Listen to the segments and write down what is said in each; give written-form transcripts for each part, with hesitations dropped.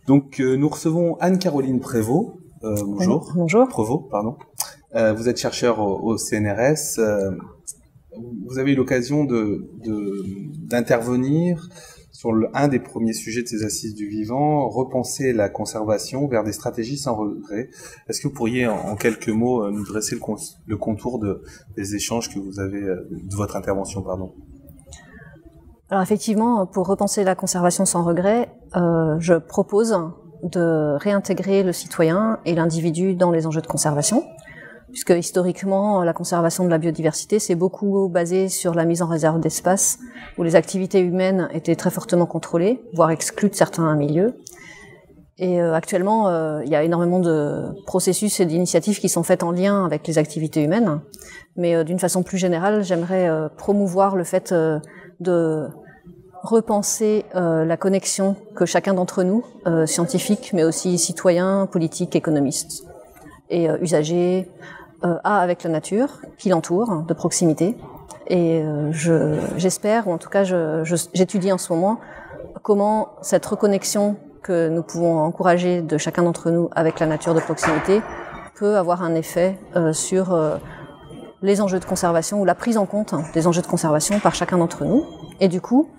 Donc nous recevons Anne-Caroline Prévost. Bonjour. Bonjour. Prévost, pardon. Vous êtes chercheur au CNRS. Vous avez eu l'occasion d'intervenir sur un des premiers sujets de ces assises du vivant, repenser la conservation vers des stratégies sans regret. Est-ce que vous pourriez en quelques mots nous dresser le contour des échanges que vous avez, de votre intervention, pardon? Alors effectivement, pour repenser la conservation sans regret, je propose de réintégrer le citoyen et l'individu dans les enjeux de conservation, puisque historiquement, la conservation de la biodiversité s'est beaucoup basée sur la mise en réserve d'espace, où les activités humaines étaient très fortement contrôlées, voire exclues de certains milieux. Et actuellement, il y a énormément de processus et d'initiatives qui sont faites en lien avec les activités humaines, mais d'une façon plus générale, j'aimerais promouvoir le fait de repenser la connexion que chacun d'entre nous, scientifiques, mais aussi citoyens, politiques, économistes et usagers, a avec la nature qui l'entoure, de proximité. Et j'espère, ou en tout cas j'étudie en ce moment, comment cette reconnexion que nous pouvons encourager de chacun d'entre nous avec la nature de proximité peut avoir un effet sur les enjeux de conservation ou la prise en compte des enjeux de conservation par chacun d'entre nous. Et du coup,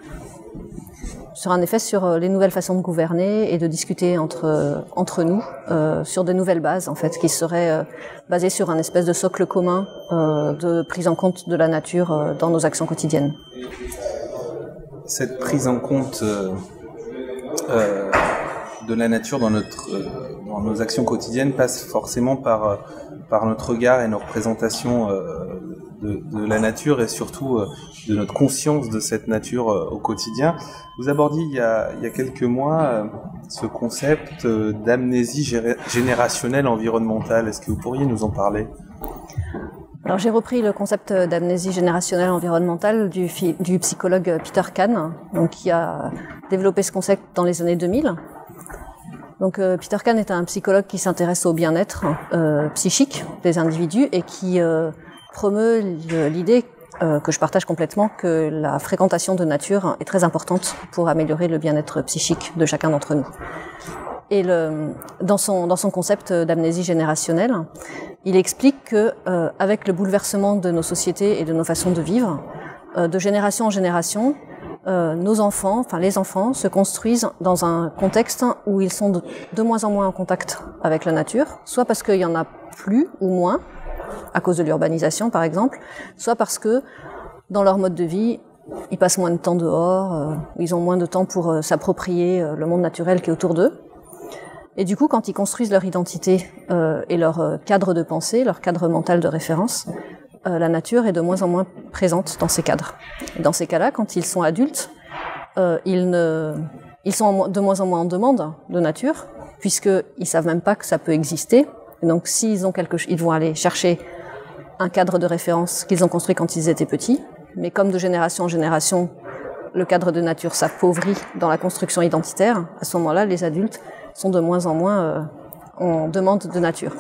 sur un effet sur les nouvelles façons de gouverner et de discuter entre nous sur de nouvelles bases en fait qui seraient basées sur un espèce de socle commun de prise en compte de la nature dans nos actions quotidiennes. Cette prise en compte de la nature dans nos actions quotidiennes passe forcément par notre regard et nos représentations de la nature et surtout de notre conscience de cette nature au quotidien. Vous abordiez il y a quelques mois ce concept d'amnésie générationnelle environnementale. Est-ce que vous pourriez nous en parler ? Alors j'ai repris le concept d'amnésie générationnelle environnementale du psychologue Peter Kahn, donc, qui a développé ce concept dans les années 2000. Donc Peter Kahn est un psychologue qui s'intéresse au bien-être psychique des individus et qui promeut l'idée que je partage complètement que la fréquentation de nature est très importante pour améliorer le bien-être psychique de chacun d'entre nous. Et dans son concept d'amnésie générationnelle, il explique que avec le bouleversement de nos sociétés et de nos façons de vivre, de génération en génération, les enfants se construisent dans un contexte où ils sont de moins en moins en contact avec la nature, soit parce qu'il y en a plus ou moins, à cause de l'urbanisation par exemple, soit parce que dans leur mode de vie, ils passent moins de temps dehors, ils ont moins de temps pour s'approprier le monde naturel qui est autour d'eux. Et du coup, quand ils construisent leur identité et leur cadre de pensée, leur cadre mental de référence, la nature est de moins en moins présente dans ces cadres. Et dans ces cas-là, quand ils sont adultes, ils sont de moins en moins en demande de nature, puisqu'ils savent même pas que ça peut exister. Et donc, s'ils ont ils vont aller chercher un cadre de référence qu'ils ont construit quand ils étaient petits. Mais comme de génération en génération, le cadre de nature s'appauvrit dans la construction identitaire, à ce moment-là, les adultes sont de moins en moins en demande de nature.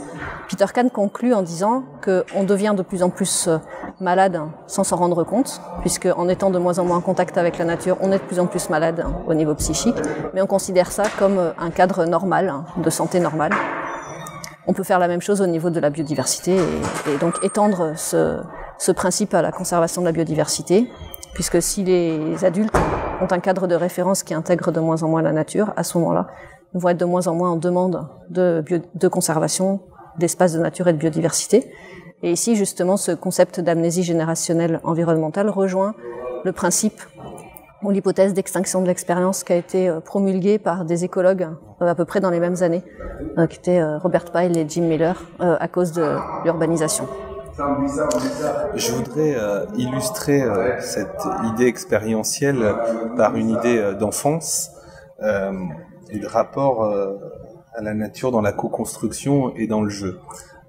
Peter Kahn conclut en disant qu'on devient de plus en plus malade sans s'en rendre compte, puisque en étant de moins en moins en contact avec la nature, on est de plus en plus malade au niveau psychique, mais on considère ça comme un cadre normal, de santé normale. On peut faire la même chose au niveau de la biodiversité et donc étendre ce principe à la conservation de la biodiversité, puisque si les adultes ont un cadre de référence qui intègre de moins en moins la nature, à ce moment-là, ils vont être de moins en moins en demande de conservation, d'espaces de nature et de biodiversité. Et ici, justement, ce concept d'amnésie générationnelle environnementale rejoint le principe ou l'hypothèse d'extinction de l'expérience qui a été promulguée par des écologues à peu près dans les mêmes années, qui étaient Robert Pyle et Jim Miller, à cause de l'urbanisation. Je voudrais illustrer cette idée expérientielle par une idée d'enfance et de rapport à la nature dans la co-construction et dans le jeu.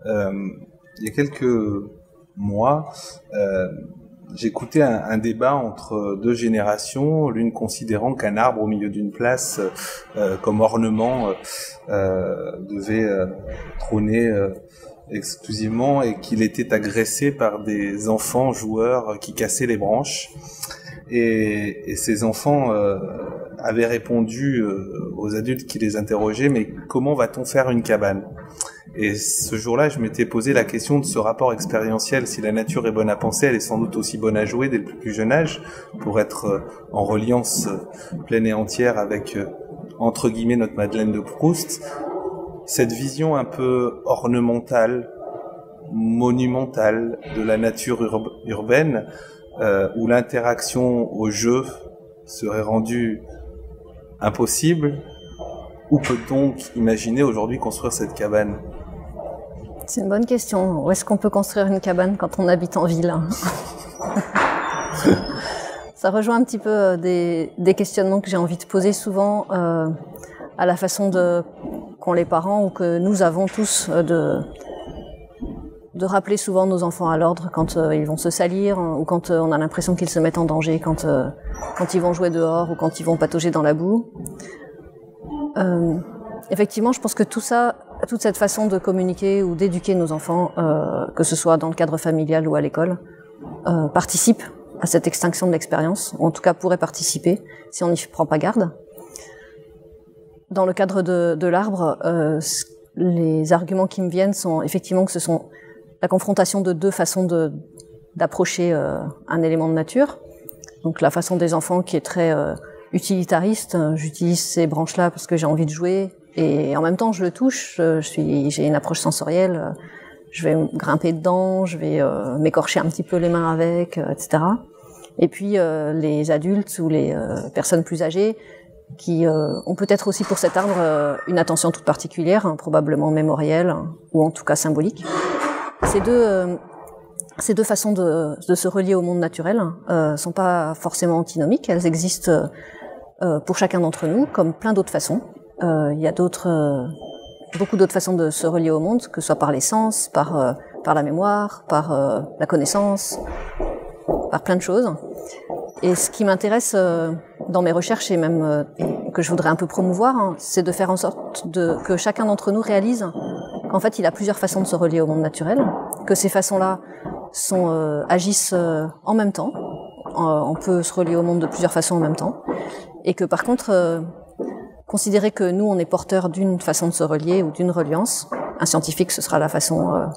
Il y a quelques mois, j'écoutais un débat entre deux générations, l'une considérant qu'un arbre au milieu d'une place comme ornement devait trôner exclusivement et qu'il était agressé par des enfants joueurs qui cassaient les branches. Et ces enfants avaient répondu aux adultes qui les interrogeaient, mais comment va-t-on faire une cabane? Et ce jour-là, je m'étais posé la question de ce rapport expérientiel. Si la nature est bonne à penser, elle est sans doute aussi bonne à jouer dès le plus jeune âge, pour être en reliance pleine et entière avec, entre guillemets, notre Madeleine de Proust. Cette vision un peu ornementale, monumentale de la nature urbaine, où l'interaction au jeu serait rendue impossible. Où peut-on imaginer aujourd'hui construire cette cabane? C'est une bonne question. Où est-ce qu'on peut construire une cabane quand on habite en ville? Ça rejoint un petit peu des questionnements que j'ai envie de poser souvent à la façon qu'ont les parents ou que nous avons tous de rappeler souvent nos enfants à l'ordre quand ils vont se salir ou quand on a l'impression qu'ils se mettent en danger, quand ils vont jouer dehors ou quand ils vont patauger dans la boue. Effectivement, je pense que tout ça, toute cette façon de communiquer ou d'éduquer nos enfants, que ce soit dans le cadre familial ou à l'école, participe à cette extinction de l'expérience, ou en tout cas pourrait participer si on n'y prend pas garde. Dans le cadre de l'arbre, les arguments qui me viennent sont effectivement que ce sont la confrontation de deux façons d'approcher un élément de nature. Donc la façon des enfants qui est très utilitariste, j'utilise ces branches-là parce que j'ai envie de jouer et en même temps je le touche, j'ai une approche sensorielle, je vais grimper dedans, je vais m'écorcher un petit peu les mains avec, etc. Et puis les adultes ou les personnes plus âgées qui ont peut-être aussi pour cet arbre une attention toute particulière, hein, probablement mémorielle ou en tout cas symbolique. Ces deux façons de se relier au monde naturel sont pas forcément antinomiques, elles existent pour chacun d'entre nous, comme plein d'autres façons. Il y a beaucoup d'autres façons de se relier au monde, que ce soit par les sens, par la mémoire, par la connaissance, par plein de choses. Et ce qui m'intéresse dans mes recherches et même que je voudrais un peu promouvoir, hein, c'est de faire en sorte que chacun d'entre nous réalise qu'en fait il a plusieurs façons de se relier au monde naturel, que ces façons-là agissent en même temps. On peut se relier au monde de plusieurs façons en même temps. Et que par contre, considérer que nous, on est porteur d'une façon de se relier ou d'une reliance, un scientifique, ce sera la façon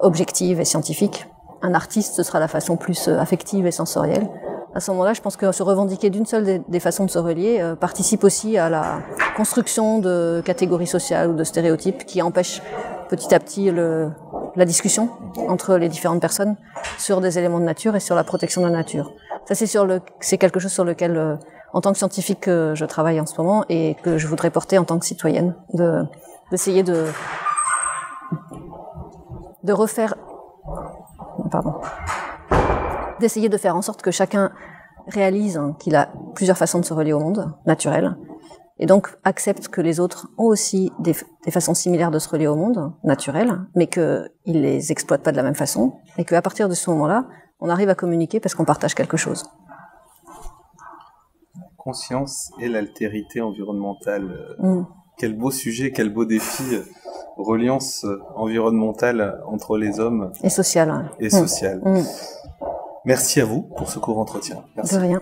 objective et scientifique, un artiste, ce sera la façon plus affective et sensorielle. À ce moment-là, je pense que se revendiquer d'une seule des façons de se relier participe aussi à la construction de catégories sociales ou de stéréotypes qui empêchent petit à petit la discussion entre les différentes personnes sur des éléments de nature et sur la protection de la nature. Ça, c'est quelque chose sur lequel, en tant que scientifique, je travaille en ce moment et que je voudrais porter en tant que citoyenne, d'essayer de refaire, d'essayer de faire en sorte que chacun réalise qu'il a plusieurs façons de se relier au monde naturel et donc accepte que les autres ont aussi des façons similaires de se relier au monde naturel, mais qu'ils les exploitent pas de la même façon et qu'à partir de ce moment-là, on arrive à communiquer parce qu'on partage quelque chose. Conscience et l'altérité environnementale. Quel beau sujet, quel beau défi. Reliance environnementale entre les hommes. Et sociale. Et sociale. Merci à vous pour ce court entretien. Merci. De rien.